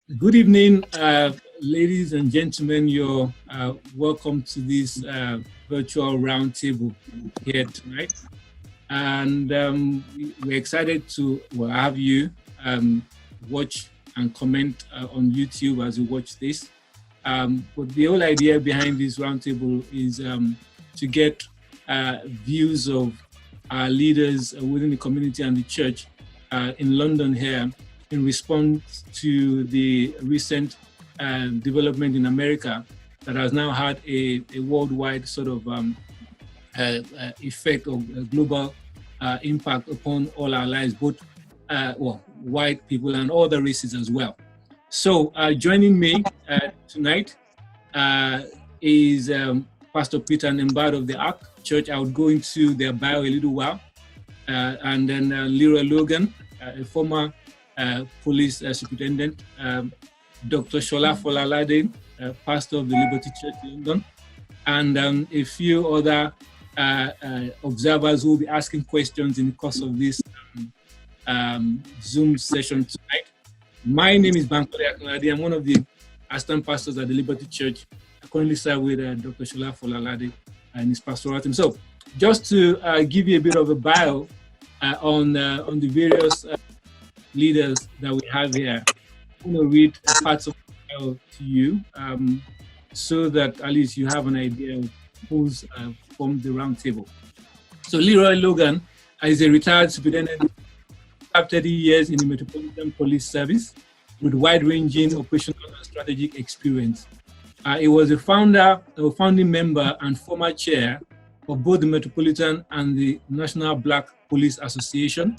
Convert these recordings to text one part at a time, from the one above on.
Good evening, ladies and gentlemen. You're welcome to this virtual roundtable here tonight. And we're excited to have you watch and comment on YouTube as you watch this. But the whole idea behind this roundtable is to get views of our leaders within the community and the church in London here in response to the recent development in America that has now had a worldwide sort of effect of global impact upon all our lives, both white people and other races as well. So joining me tonight is Pastor Peter Nembad of the Ark Church. I would go into their bio a little while. And then Leroy Logan, a former police superintendent, Dr. Shola Folalade, pastor of the Liberty Church in London, and a few other observers who will be asking questions in the course of this Zoom session tonight. My name is Bankole Akinlade. I'm one of the assistant pastors at the Liberty Church. I currently serve with Dr. Shola Folalade and his pastoral team. So, just to give you a bit of a bio on the various leaders that we have here, I'm going to read parts of the bio to you so that at least you have an idea of who's formed the round table. So Leroy Logan is a retired superintendent, 30 years in the Metropolitan Police Service with wide-ranging operational and strategic experience. He was a founding member and former chair of both the Metropolitan and the National Black Police Association.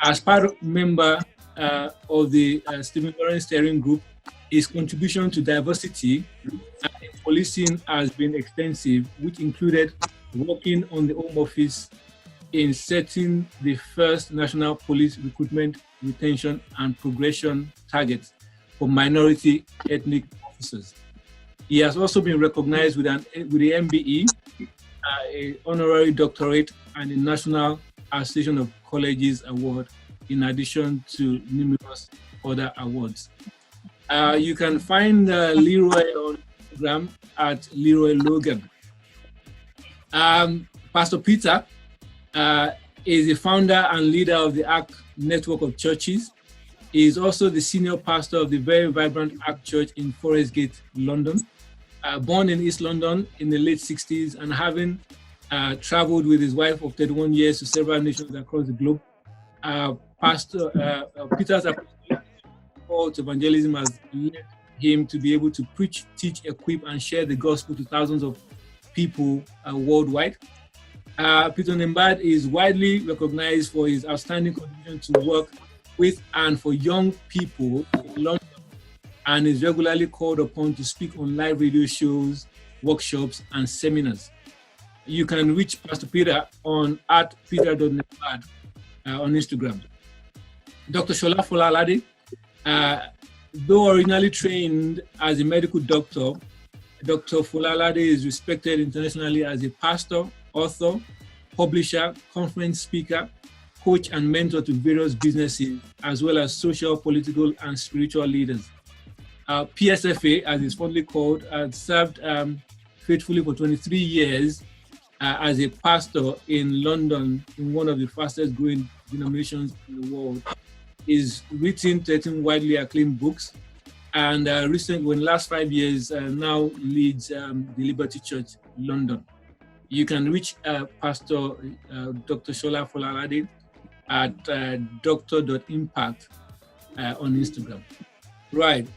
As member of the Stephen Lawrence Steering Group, his contribution to diversity in policing has been extensive, which included working on the Home Office in setting the first national police recruitment, retention, and progression targets for minority ethnic officers. He has also been recognized with the MBE, an honorary doctorate, and the National Association of Colleges Award, in addition to numerous other awards. You can find Leroy on Instagram at Leroy Logan. Pastor Peter is the founder and leader of the Ark Network of Churches. He is also the senior pastor of the very vibrant Ark Church in Forest Gate, London. Born in East London in the late 60s and having traveled with his wife of 31 years to several nations across the globe, Pastor Peter's call to evangelism has led him to be able to preach, teach, equip, and share the gospel to thousands of people worldwide. Peter Nembad is widely recognized for his outstanding contribution to work with and for young people in London, and is regularly called upon to speak on live radio shows, workshops, and seminars. You can reach Pastor Peter on @peter.nembad on Instagram. Dr. Shola Folalade, though originally trained as a medical doctor, Dr. Folalade is respected internationally as a pastor, author, publisher, conference speaker, coach, and mentor to various businesses, as well as social, political, and spiritual leaders. PSFA, as it's fondly called, served faithfully for 23 years as a pastor in London, in one of the fastest growing denominations in the world. He's written 13 widely acclaimed books, and in the last 5 years, now leads the Liberty Church, London. You can reach Pastor Dr. Shola Folalade at dr.impact on Instagram. Right,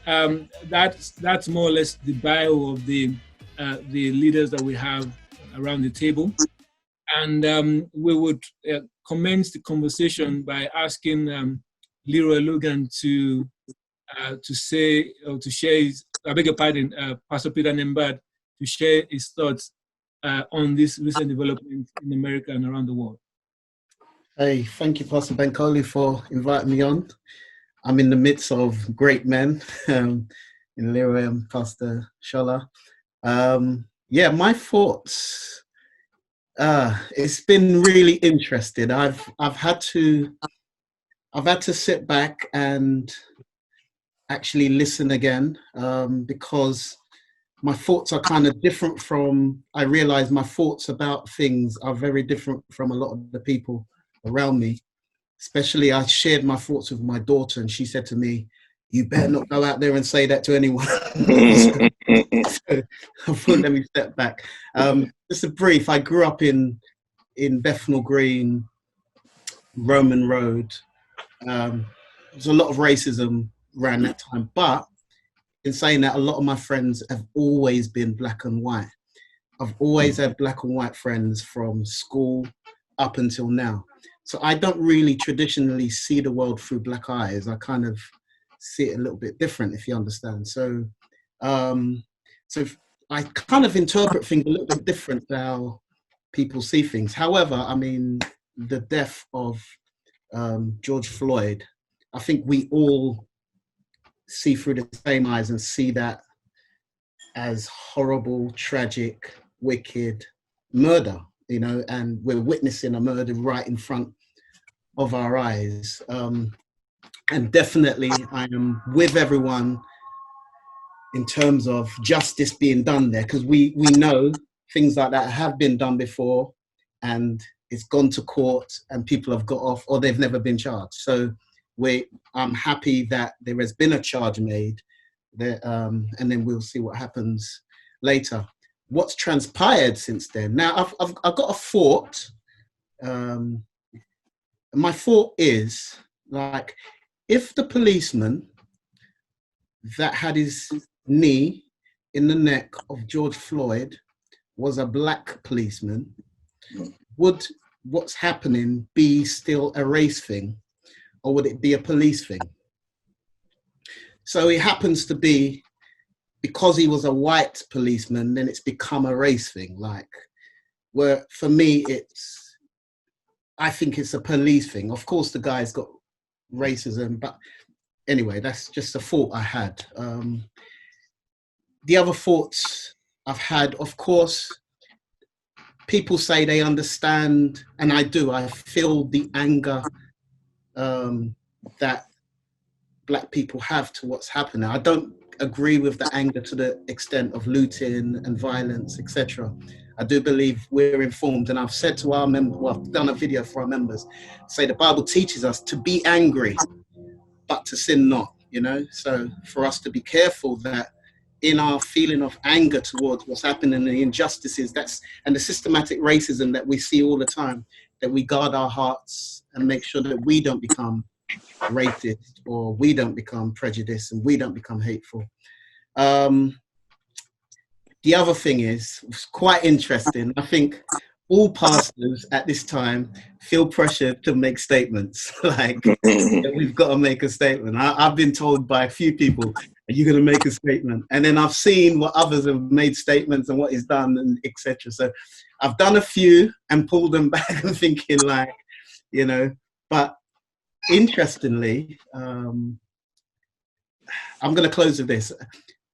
that's more or less the bio of the leaders that we have around the table, and we would commence the conversation by asking Leroy Logan to say or to share his, I beg your pardon, Pastor Peter Nembad, to share his thoughts on this recent development in America and around the world. Hey, thank you, Pastor Bankole, for inviting me on. I'm in the midst of great men, in Leroy and Pastor Shola. Yeah, my thoughts. It's been really interesting. I've had to sit back and actually listen again, because my thoughts are kind of different from, I realize my thoughts about things are very different from a lot of the people around me. Especially, I shared my thoughts with my daughter, and she said to me, "You better not go out there and say that to anyone." So I thought, let me step back. Just a brief, I grew up in Bethnal Green, Roman Road. There's a lot of racism around that time, but in saying that, a lot of my friends have always been black and white. I've always had black and white friends from school up until now. So I don't really traditionally see the world through black eyes. I kind of see it a little bit different, if you understand. So, so I kind of interpret things a little bit different to how people see things. However, I mean, the death of George Floyd, I think we all see through the same eyes and see that as horrible, tragic, wicked murder, you know, and we're witnessing a murder right in front of our eyes. And definitely I am with everyone in terms of justice being done there, because we know things like that have been done before and it's gone to court and people have got off or they've never been charged. So I'm happy that there has been a charge made there, and then we'll see what happens later. What's transpired since then? Now, I've got a thought. My thought is, like, if the policeman that had his knee in the neck of George Floyd was a black policeman, would what's happening be still a race thing, or would it be a police thing? So it happens to be, because he was a white policeman, then it's become a race thing. Like, where for me, I think it's a police thing. Of course, the guy's got racism, but anyway, that's just a thought I had. The other thoughts I've had, of course, people say they understand, and I do. I feel the anger that black people have to what's happening. I don't agree with the anger to the extent of looting and violence, etc. I do believe we're informed, and I've said to our members, well, I've done a video for our members, say the Bible teaches us to be angry, but to sin not, you know? So for us to be careful that in our feeling of anger towards what's happening, the injustices, and the systematic racism that we see all the time, that we guard our hearts and make sure that we don't become racist, or we don't become prejudiced, and we don't become hateful. The other thing is, it's quite interesting. I think all pastors at this time feel pressured to make statements. Like, we've got to make a statement. I've been told by a few people, are you going to make a statement? And then I've seen what others have made statements and what is done, and etc. So I've done a few and pulled them back and thinking, like, you know, but interestingly, I'm going to close with this.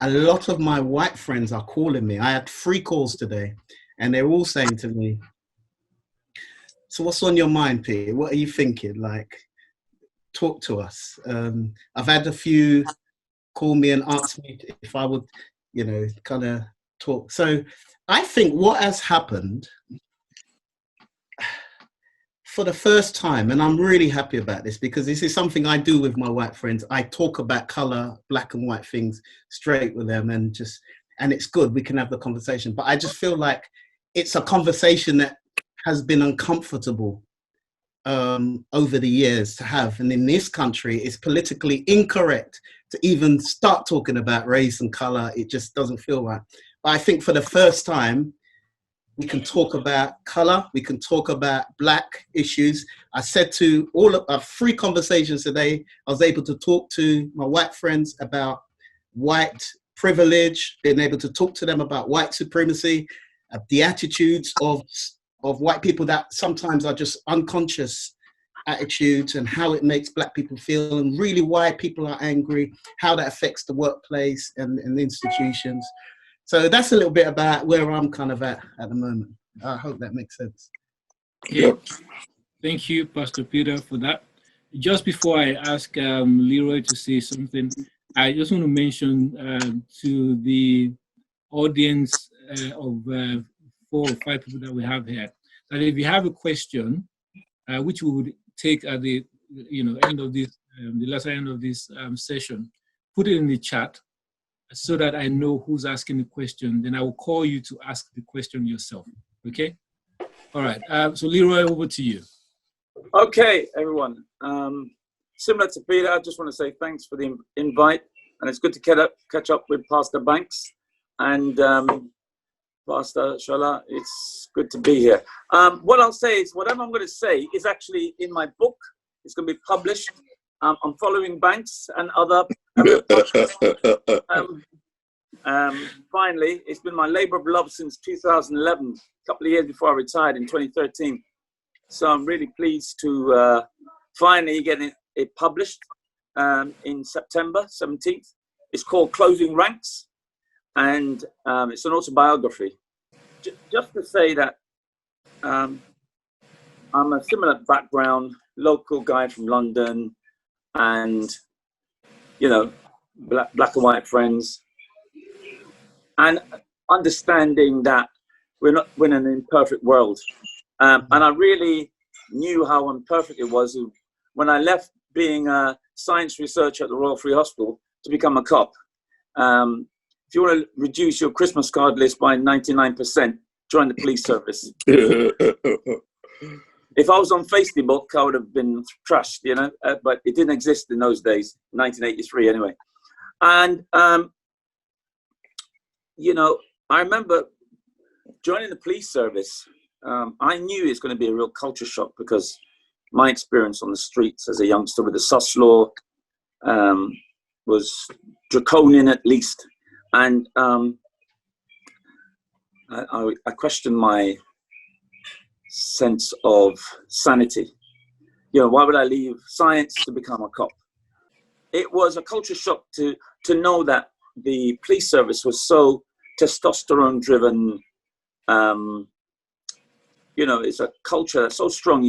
A lot of my white friends are calling me. I had 3 calls today, and they're all saying to me, so what's on your mind, Peter? What are you thinking? Like, talk to us. I've had a few call me and ask me if I would, you know, kind of talk. So I think what has happened, for the first time, and I'm really happy about this, because this is something I do with my white friends. I talk about color, black and white things straight with them, and it's good. We can have the conversation, but I just feel like it's a conversation that has been uncomfortable over the years to have. And in this country, it's politically incorrect to even start talking about race and color. It just doesn't feel right. But I think for the first time, we can talk about color. We can talk about black issues. I said to all of our 3 conversations today, I was able to talk to my white friends about white privilege, being able to talk to them about white supremacy, the attitudes of white people that sometimes are just unconscious attitudes, and how it makes black people feel, and really why people are angry, how that affects the workplace and the institutions. So that's a little bit about where I'm kind of at the moment. I hope that makes sense. Yeah. Thank you, Pastor Peter, for that. Just before I ask Leroy to say something, I just want to mention to the audience of 4 or 5 people that we have here, that if you have a question, which we would take at the end of this, the latter end of this session, put it in the chat so that I know who's asking the question. Then I will call you to ask the question yourself. Okay. All right. So Leroy, over to you. Okay, everyone. Similar to Peter, I just want to say thanks for the invite, and it's good to catch up with Pastor Banks and Pastor Shola. It's good to be here. What I'll say is, whatever I'm going to say is actually in my book. It's going to be published. I'm following Banks and other. Finally, it's been my labor of love since 2011, a couple of years before I retired in 2013. So I'm really pleased to finally get it published in September 17th. It's called Closing Ranks, and it's an autobiography. Just to say that I'm a similar background, local guy from London, and, black and white friends, and understanding that we're in an imperfect world. And I really knew how imperfect it was when I left being a science researcher at the Royal Free Hospital to become a cop. If you want to reduce your Christmas card list by 99%, join the police service. If I was on Facebook, I would have been trashed, but it didn't exist in those days, 1983 anyway. And, I remember joining the police service. I knew it's going to be a real culture shock because my experience on the streets as a youngster with the sus law was draconian at least. And I questioned my sense of sanity. Why would I leave science to become a cop? It was a culture shock to know that the police service was so testosterone driven. It's a culture that's so strong.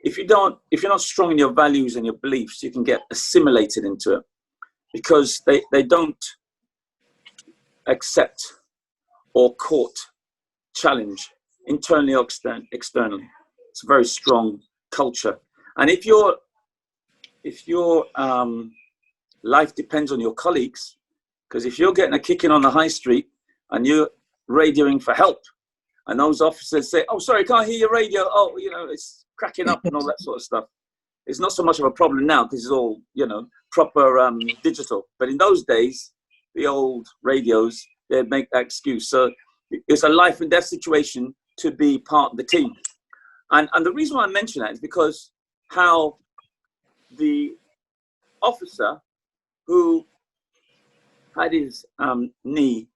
If you're not strong in your values and your beliefs, you can get assimilated into it because they don't accept or court challenge internally or externally. It's a very strong culture. And if your life depends on your colleagues, because if you're getting a kicking on the high street and you're radioing for help, and those officers say, "Oh, sorry, can't hear your radio. Oh, it's cracking up," and all that sort of stuff. It's not so much of a problem now because it's all, proper digital. But in those days, the old radios, they'd make that excuse. So it's a life and death situation to be part of the team. And the reason why I mention that is because how the officer who had his knee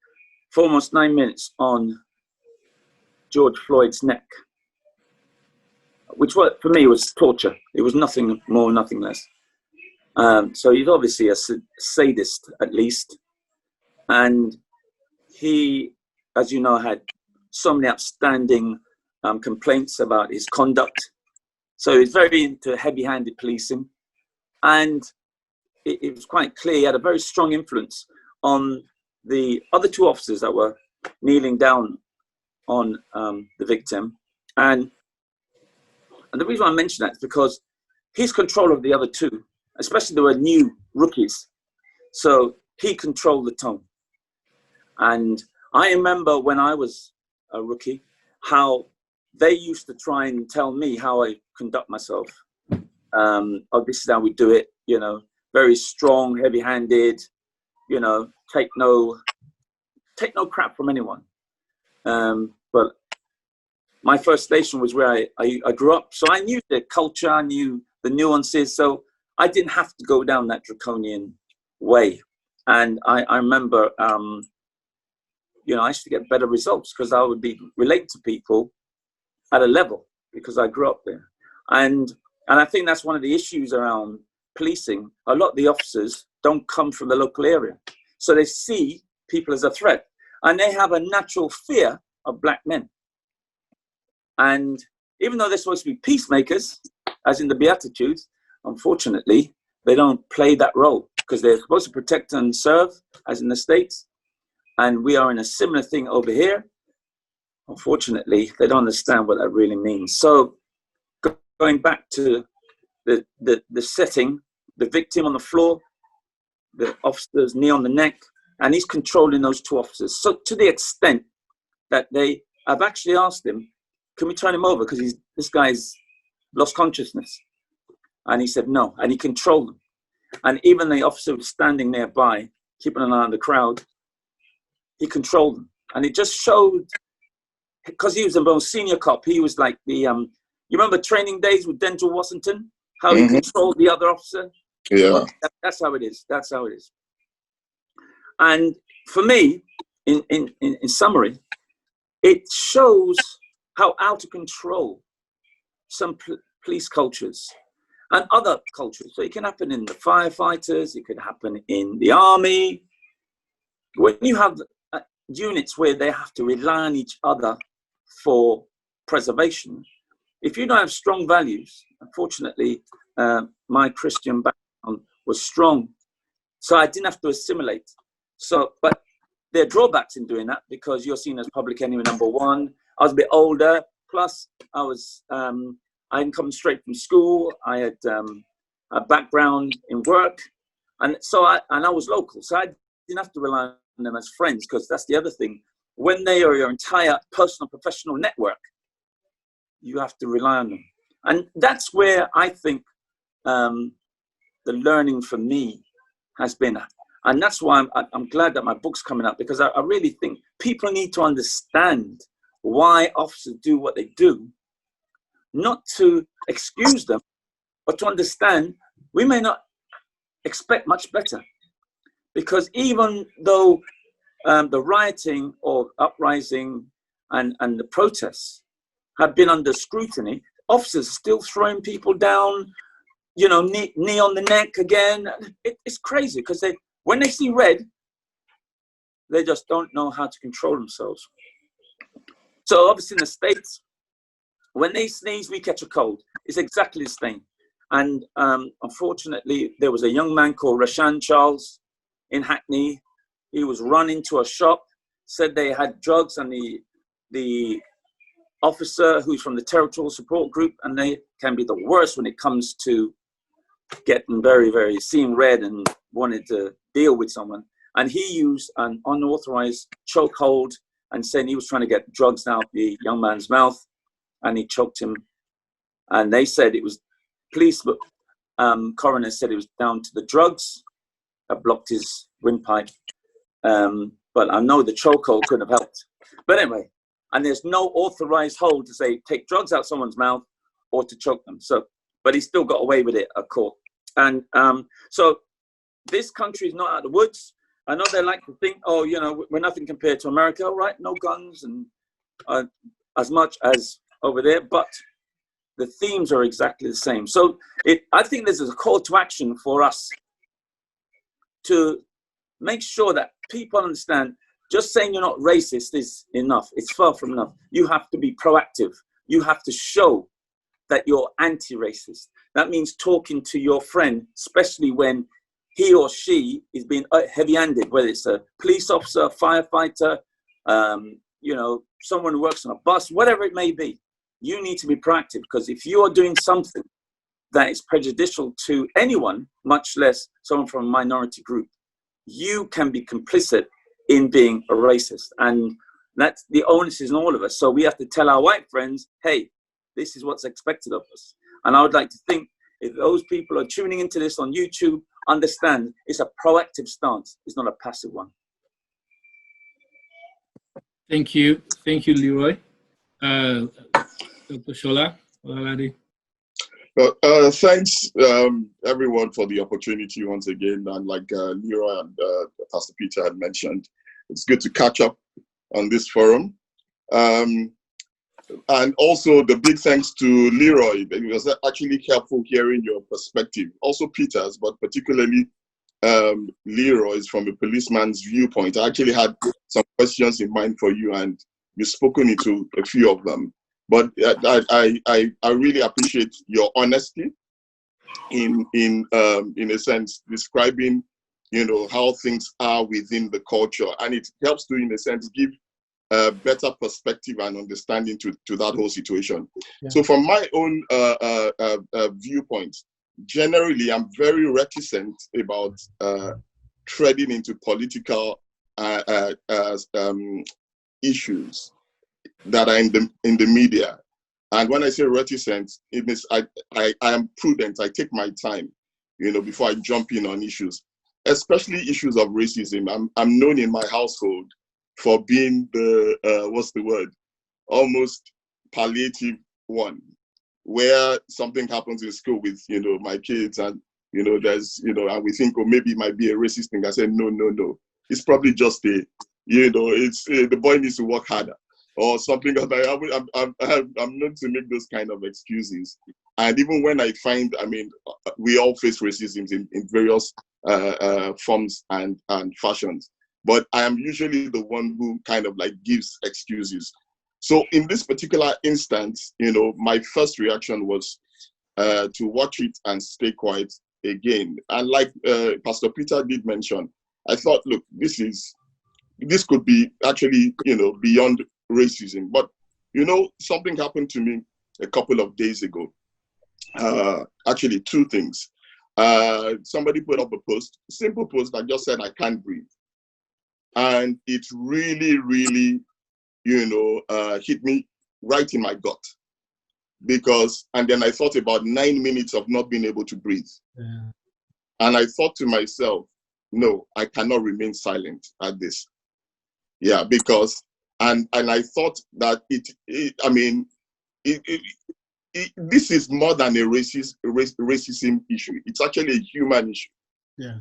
for almost 9 minutes on George Floyd's neck, which for me was torture. It was nothing more, nothing less. So he's obviously a sadist, at least. And he, as you know, had so many outstanding complaints about his conduct. So he's very into heavy-handed policing. And it was quite clear he had a very strong influence on the other 2 officers that were kneeling down on the victim. And the reason I mention that is because his control of the other 2, especially they were new rookies, so he controlled the tone. And I remember when I was a rookie, how they used to try and tell me how I conduct myself. Oh, this is how we do it, very strong, heavy-handed, take no crap from anyone. But my first station was where I grew up. So I knew the culture, I knew the nuances. So I didn't have to go down that draconian way. And I remember, I used to get better results because I would be related to people at a level because I grew up there. And I think that's one of the issues around policing. A lot of the officers don't come from the local area. So they see people as a threat. And they have a natural fear of black men. And even though they're supposed to be peacemakers, as in the Beatitudes, unfortunately, they don't play that role. because they're supposed to protect and serve, as in the States. And we are in a similar thing over here. Unfortunately, they don't understand what that really means. So going back to the setting, the victim on the floor, the officer's knee on the neck, and he's controlling those two officers. So to the extent that I've actually asked him, can we turn him over? Because this guy's lost consciousness. And he said no, and he controlled them. And even the officer was standing nearby, keeping an eye on the crowd, he controlled them. And it just showed, because he was the most senior cop, he was like the, you remember Training Days with Denzel Washington? How he controlled the other officer? Yeah. Well, that's how it is. That's how it is. And for me, in summary, it shows how out of control some police cultures and other cultures. So it can happen in the firefighters, it could happen in the army. When you have units where they have to rely on each other for preservation, if you don't have strong values, unfortunately, my Christian background was strong, so I didn't have to assimilate. So, but there are drawbacks in doing that because you're seen as public enemy number one. I was a bit older, plus I hadn't come straight from school. I had a background in work, and so I was local, so I didn't have to rely on them as friends, because that's the other thing. When they are your entire personal professional network, you have to rely on them, and that's where I think the learning for me has been. And that's why I'm glad that my book's coming up, because I really think people need to understand why officers do what they do, not to excuse them, but to understand we may not expect much better. Because even though the rioting or uprising and the protests have been under scrutiny, officers are still throwing people down, you know, knee on the neck again. It's crazy, because when they see red, they just don't know how to control themselves. So obviously in the States, when they sneeze, we catch a cold. It's exactly the same. And unfortunately, there was a young man called Rashan Charles in Hackney. He was run into a shop, said they had drugs, and the officer, who's from the territorial support group, and they can be the worst when it comes to getting very, very seeing red and wanted to deal with someone. And he used an unauthorized chokehold and saying he was trying to get drugs out the young man's mouth, and he choked him. And they said it was police, but coroner said it was down to the drugs that blocked his windpipe. But I know the chokehold couldn't have helped. But anyway, and there's no authorized hold to say take drugs out someone's mouth or to choke them. So, but he still got away with it at court. And so this country is not out of the woods. I know they like to think, oh, you know, we're nothing compared to America, right? No guns and as much as over there, but the themes are exactly the same. So I think this is a call to action for us to make sure that people understand just saying you're not racist is enough. It's far from enough. You have to be proactive. You have to show that you're anti-racist. That means talking to your friend, especially when he or she is being heavy-handed, whether it's a police officer, a firefighter, you know, someone who works on a bus, whatever it may be. You need to be proactive, because if you are doing something that is prejudicial to anyone, much less someone from a minority group, you can be complicit in being a racist. And that's the onus is on all of us. So we have to tell our white friends, hey, this is what's expected of us. And I would like to think if those people are tuning into this on YouTube, understand it's a proactive stance. It's not a passive one. Thank you. Thank you, Leroy. Dr. Shola. Well, thanks everyone for the opportunity once again. And like Leroy and Pastor Peter had mentioned, it's good to catch up on this forum. And also the big thanks to Leroy. It was actually helpful hearing your perspective. Also Peter's, but particularly Leroy's from a policeman's viewpoint. I actually had some questions in mind for you, and you've spoken into a few of them. But I really appreciate your honesty in a sense describing how things are within the culture, and it helps to, in a sense, give a better perspective and understanding to that whole situation. Yeah. So from my own viewpoint, generally, I'm very reticent about treading into political issues that are in the media. And when I say reticent, it means I am prudent. I take my time, before I jump in on issues, especially issues of racism. I'm known in my household for being the almost palliative one, where something happens in school with my kids, and there's and we think, oh, maybe it might be a racist thing. I said, no, it's probably just it's the boy needs to work harder or something. I'm known to make those kind of excuses. And even when I find, we all face racism in various forms and fashions, but I am usually the one who kind of like gives excuses. So in this particular instance, my first reaction was to watch it and stay quiet again. And like Pastor Peter did mention, I thought, look, this could be actually, beyond racism. But, something happened to me a couple of days ago. Actually, two things. Somebody put up a post, simple post that just said, I can't breathe. And it really, really, hit me right in my gut. And then I thought about 9 minutes of not being able to breathe. Yeah. And I thought to myself, no, I cannot remain silent at this. Yeah, because, and I thought that this is more than a racism issue. It's actually a human issue. Yeah.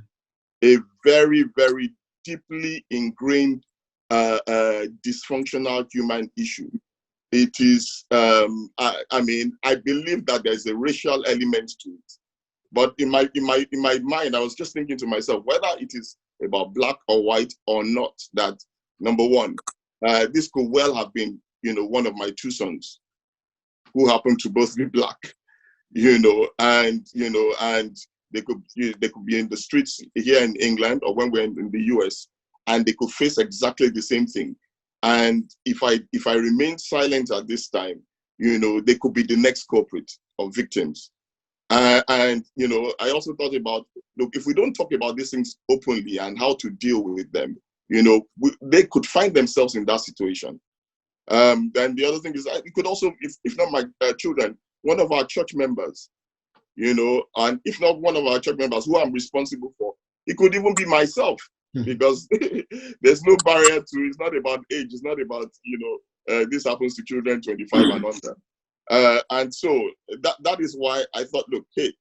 A very, very deeply ingrained dysfunctional human issue. It is, I believe that there's a racial element to it. But in my mind, I was just thinking to myself, whether it is about black or white or not, that number one, this could well have been, one of my two sons who happen to both be black, and they could be in the streets here in England or when we're in the US, and they could face exactly the same thing. And if I remain silent at this time, they could be the next culprit or victims. And I also thought about, look, if we don't talk about these things openly and how to deal with them, they could find themselves in that situation. Then the other thing is, it could also, if not my children, one of our church members, and if not one of our church members who I'm responsible for, it could even be myself, because there's no barrier to, it's not about age, it's not about, this happens to children 25 and under. And so that is why I thought, look, hey,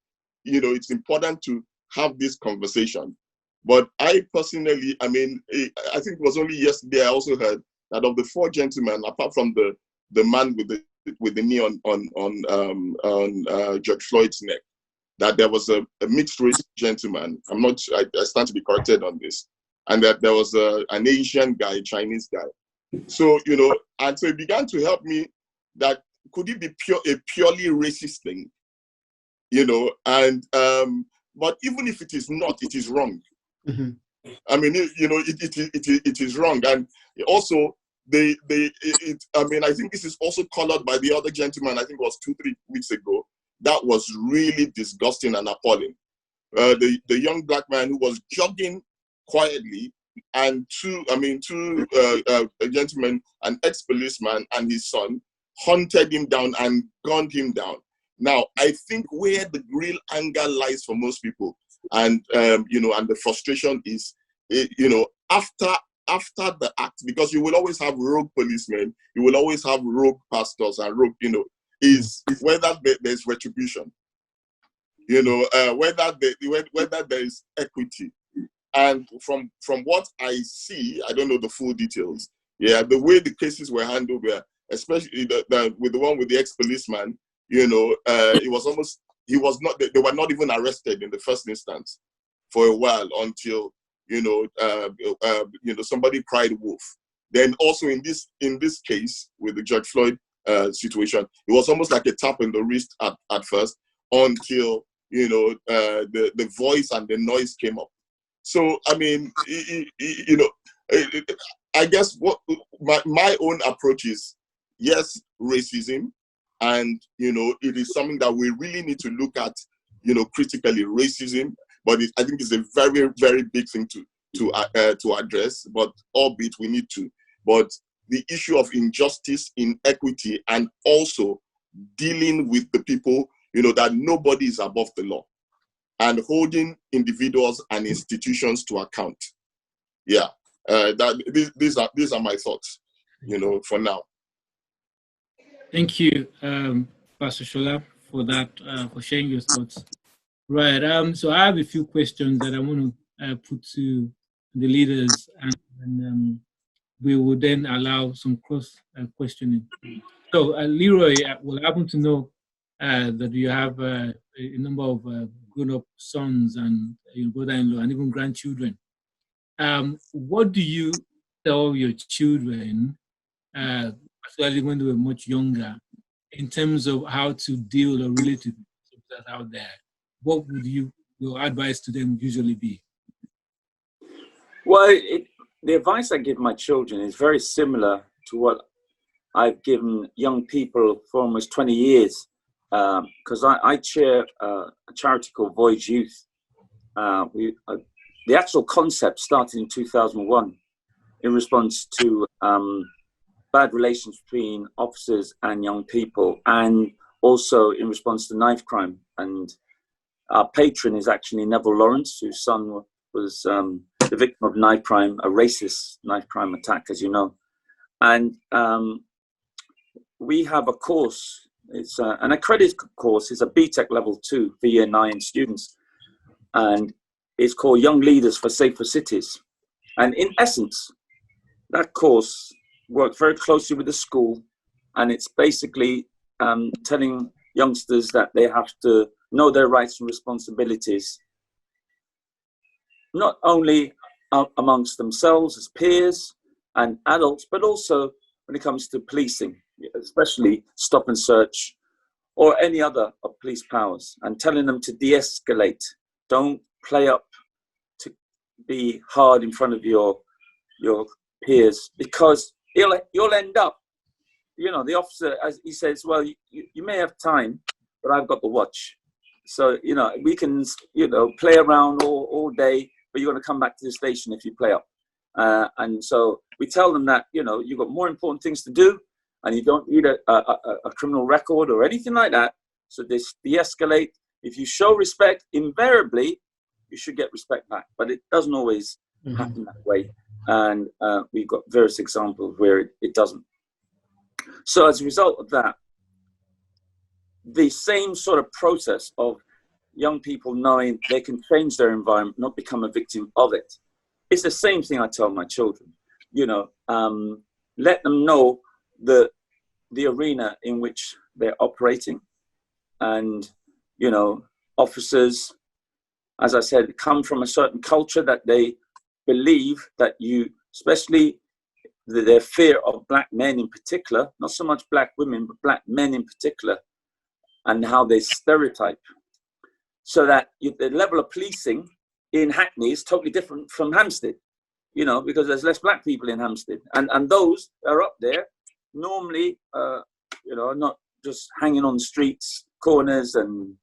it's important to have this conversation. But I personally, I think it was only yesterday I also heard that of the four gentlemen, apart from the man with the knee on George Floyd's neck, that there was a mixed race gentleman. I stand to be corrected on this, and that there was an Asian guy, a Chinese guy. So and so it began to help me that could it be a purely racist thing, and but even if it is not, it is wrong. Mm-hmm. It is wrong, and also I think this is also colored by the other gentleman. I think it was 2-3 weeks ago. That was really disgusting and appalling. The young black man who was jogging quietly, and two gentlemen, an ex-policeman and his son, hunted him down and gunned him down. Now, I think where the real anger lies for most people, and and the frustration is, after the act, because you will always have rogue policemen, you will always have rogue pastors and rogue, is whether there's retribution, whether there is equity. And from what I see, I don't know the full details. Yeah, the way the cases were handled were, especially with the one with the ex-policeman, it was almost, they were not even arrested in the first instance for a while until somebody cried wolf. Then also in this case with the George Floyd situation, it was almost like a tap in the wrist at first, until the voice and the noise came up. So, I mean, you know, I guess what my own approach is, yes, racism, and, you know, it is something that we really need to look at, you know, critically, racism, but I think it's a very, very big thing to address, but albeit we need to. But the issue of injustice, inequity, and also dealing with the people, you know, that nobody is above the law, and holding individuals and institutions to account. Yeah, these are my thoughts, you know, for now. Thank you, Pastor Shola, for that, for sharing your thoughts. Right. So I have a few questions that I want to put to the leaders, and we will then allow some cross questioning. So, Leroy, will happen to know that you have a number of grown-up sons and your brother-in-law and even grandchildren. What do you tell your children, especially when they were much younger, in terms of how to deal or relate to people that are out there? What would your advice to them usually be? Well, the advice I give my children is very similar to what I've given young people for almost 20 years, because I chair a charity called Voyage Youth. The actual concept started in 2001 in response to bad relations between officers and young people, and also in response to knife crime. And our patron is actually Neville Lawrence, whose son was the victim of knife crime, a racist knife crime attack, as you know. And we have a course, it's an accredited course, it's a BTEC level 2 for year 9 students. And it's called Young Leaders for Safer Cities. And in essence, that course works very closely with the school. And it's basically telling youngsters that they have to know their rights and responsibilities, not only amongst themselves as peers and adults, but also when it comes to policing, especially stop and search or any other of police powers, and telling them to de-escalate. Don't play up to be hard in front of your peers, because you'll end up, you know, the officer, as he says, well, you may have time, but I've got the watch. So, you know, we can, you know, play around all day, but you're going to come back to the station if you play up. And so we tell them that, you know, you've got more important things to do, and you don't need a criminal record or anything like that. So this de-escalate. If you show respect, invariably, you should get respect back. But it doesn't always happen that way. And we've got various examples where it doesn't. So as a result of that, the same sort of process of young people knowing they can change their environment, not become a victim of it, it's the same thing I tell my children. You know, let them know the arena in which they're operating. And, you know, officers, as I said, come from a certain culture that they believe that you, especially their fear of black men in particular, not so much black women, but black men in particular, and how they stereotype. So that the level of policing in Hackney is totally different from Hampstead, you know, because there's less black people in Hampstead. And those that are up there normally, you know, not just hanging on the streets, corners, and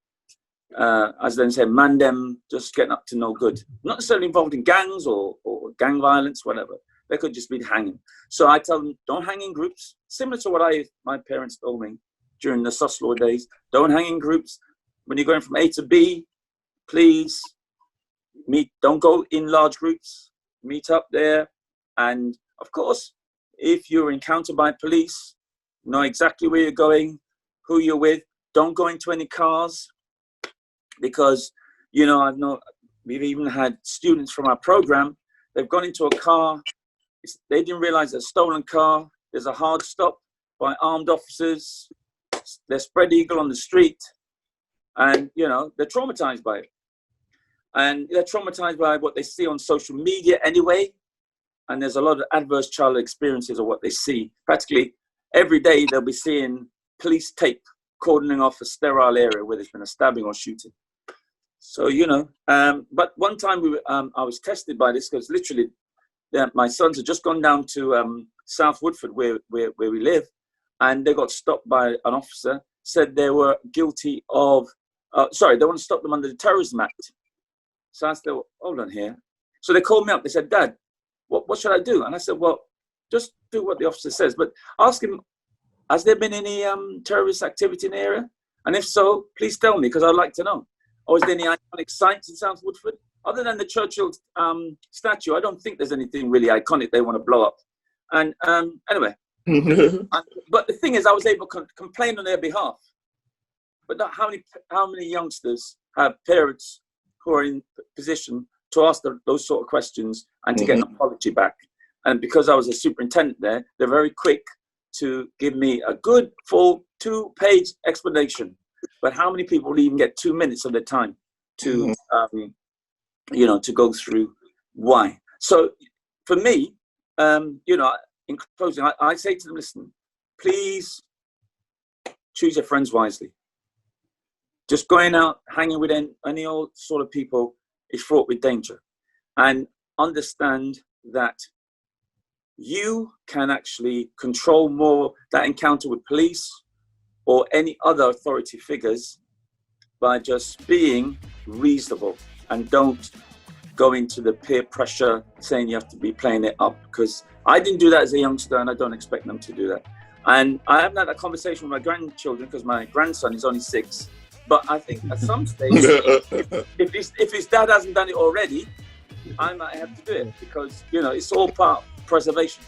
as then say, man them, just getting up to no good. Not necessarily involved in gangs or gang violence, whatever. They could just be hanging. So I tell them, don't hang in groups. Similar to what my parents told me during the sus law days. Don't hang in groups. When you're going from A to B, please don't go in large groups. Meet up there. And of course, if you're encountered by police, know exactly where you're going, who you're with. Don't go into any cars, because, you know, we've even had students from our program, they've gone into a car, they didn't realize a stolen car, there's a hard stop by armed officers, they're spread eagle on the street, and, you know, they're traumatized by it. And they're traumatized by what they see on social media anyway, and there's a lot of adverse childhood experiences of what they see. Practically every day they'll be seeing police tape cordoning off a sterile area where there's been a stabbing or shooting. So, but one time I was tested by this because literally my sons had just gone down to South Woodford where we live, and they got stopped by an officer, said they were guilty of, they want to stop them under the Terrorism Act. So I said, well, hold on here. So they called me up. They said, Dad, what should I do? And I said, well, just do what the officer says. But ask him, has there been any terrorist activity in the area? And if so, please tell me, because I'd like to know. Or is there any iconic sites in South Woodford? Other than the Churchill statue, I don't think there's anything really iconic they want to blow up. And anyway, but the thing is, I was able to complain on their behalf. But not how many youngsters have parents who are in position to ask those sort of questions and to get an apology back? And because I was a superintendent there, they're very quick to give me a good full 2-page explanation. But how many people will even get 2 minutes of their time to, to go through why? So for me, in closing, I say to them, listen, please choose your friends wisely. Just going out, hanging with any old sort of people is fraught with danger. And understand that you can actually control more that encounter with police or any other authority figures by just being reasonable, and don't go into the peer pressure saying you have to be playing it up, because I didn't do that as a youngster and I don't expect them to do that. And I haven't had that conversation with my grandchildren because my grandson is only 6. But I think at some stage, if his dad hasn't done it already, I might have to do it, because, it's all part of preservation.